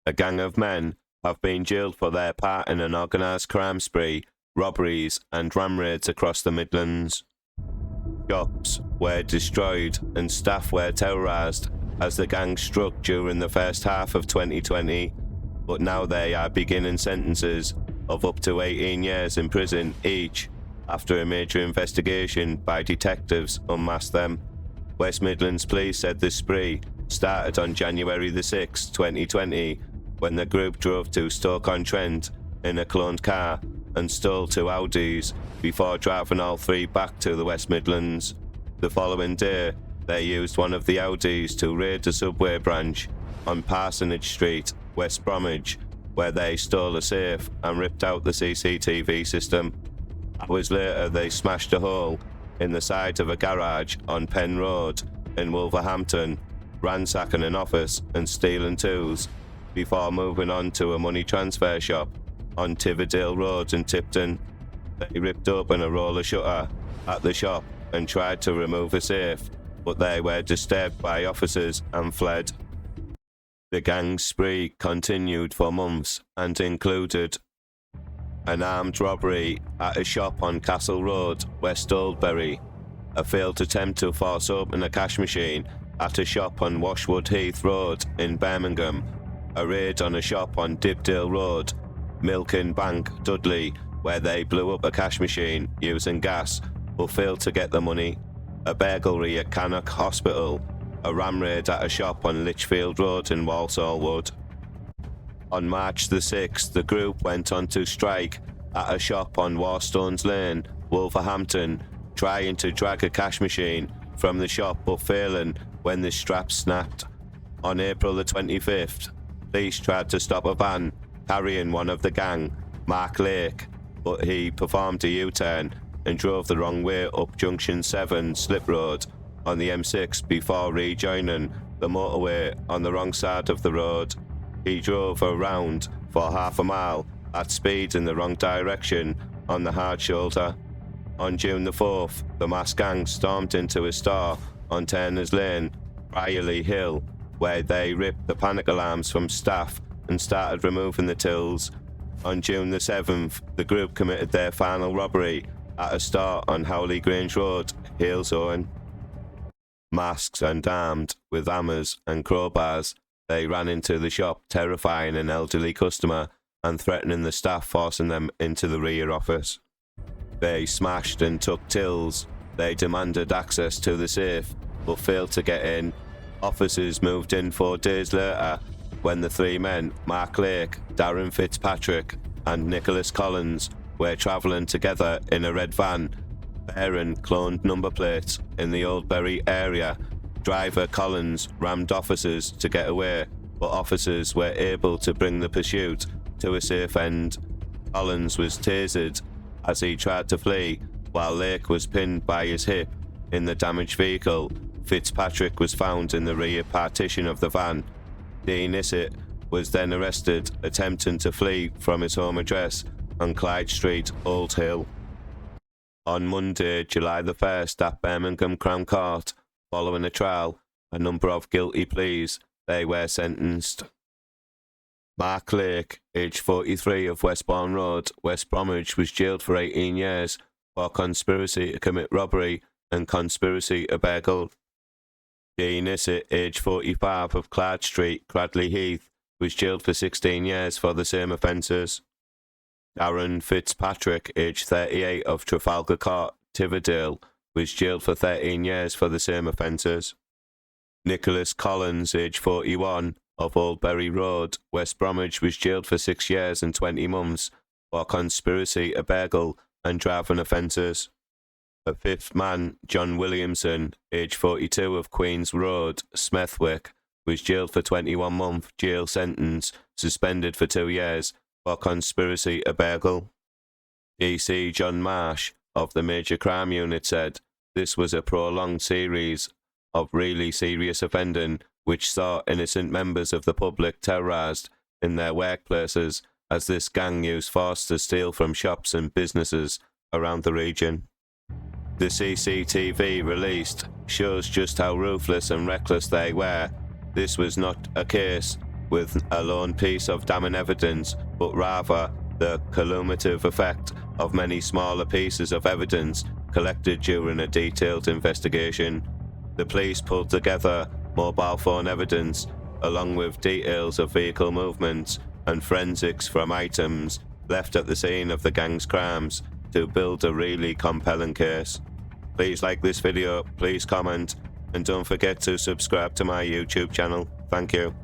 A gang of men have been jailed for their part in an organised crime spree, robberies and ram raids across the Midlands. Shops were destroyed and staff were terrorised as the gang struck during the first half of 2020, but now they are beginning sentences of up to 18 years in prison each after a major investigation by detectives unmasked them. West Midlands Police said the spree started on January the 6th, 2020, when the group drove to Stoke-on-Trent in a cloned car and stole 2 Audis before driving all 3 back to the West Midlands. The following day, they used one of the Audis to raid a subway branch on Parsonage Street, West Bromwich, where they stole a safe and ripped out the CCTV system. Hours later, they smashed a hole in the side of a garage on Penn Road in Wolverhampton, ransacking an office and stealing tools, before moving on to a money transfer shop on Tividale Road in Tipton. They ripped open a roller shutter at the shop and tried to remove a safe, but they were disturbed by officers and fled. The gang spree continued for months and included an armed robbery at a shop on Castle Road, West Oldbury, a failed attempt to force open a cash machine at a shop on Washwood Heath Road in Birmingham, a raid on a shop on Tividale Road, Milken Bank, Dudley, where they blew up a cash machine using gas but failed to get the money, a burglary at Cannock Hospital, a ram raid at a shop on Lichfield Road in Walsall Wood. On March the 6th, the group went on to strike at a shop on Warstones Lane, Wolverhampton, trying to drag a cash machine from the shop but failing when the strap snapped. On April the 25th, police tried to stop a van carrying one of the gang, Mark Lake, but he performed a U-turn and drove the wrong way up Junction 7 Slip Road on the M6 before rejoining the motorway on the wrong side of the road. He drove around for half a mile at speed in the wrong direction on the hard shoulder. On June the 4th, the masked gang stormed into a store on Turner's Lane, Brierley Hill, where they ripped the panic alarms from staff and started removing the tills. On June the 7th, the group committed their final robbery at a store on Howley Grange Road, Halesowen. Masked and armed with hammers and crowbars, they ran into the shop, terrifying an elderly customer and threatening the staff, forcing them into the rear office. They smashed and took tills. They demanded access to the safe, but failed to get in. Officers moved in 4 days later when the 3 men, Mark Lake, Darren Fitzpatrick and Nicholas Collins, were travelling together in a red van bearing cloned number plates in the Oldbury area. Driver Collins rammed officers to get away, but officers were able to bring the pursuit to a safe end. Collins was tasered as he tried to flee, while Lake was pinned by his hip in the damaged vehicle. Fitzpatrick was found in the rear partition of the van. Dean Issett was then arrested, attempting to flee from his home address on Clyde Street, Old Hill. On Monday, July the 1st, at Birmingham Crown Court, following a trial, a number of guilty pleas, they were sentenced. Mark Lake, aged 43, of Westbourne Road, West Bromwich, was jailed for 18 years for conspiracy to commit robbery and conspiracy to burgle. Dean Issett, aged 45, of Clyde Street, Cradley Heath, was jailed for 16 years for the same offences. Darren Fitzpatrick, aged 38, of Trafalgar Court, Tividale, was jailed for 13 years for the same offences. Nicholas Collins, aged 41, of Oldbury Road, West Bromwich, was jailed for 6 years and 20 months for conspiracy to burgle and driving offences. A 5th man, John Williamson, aged 42, of Queen's Road, Smethwick, was jailed for 21-month jail sentence, suspended for 2 years for conspiracy to burgle. DC John Marsh of the Major Crime Unit said this was a prolonged series of really serious offending which saw innocent members of the public terrorised in their workplaces as this gang used force to steal from shops and businesses around the region. The CCTV released shows just how ruthless and reckless they were. This was not a case with a lone piece of damning evidence, but rather the cumulative effect of many smaller pieces of evidence collected during a detailed investigation. The police pulled together mobile phone evidence, along with details of vehicle movements and forensics from items left at the scene of the gang's crimes, to build a really compelling case. Please like this video, please comment, and don't forget to subscribe to my YouTube channel. Thank you.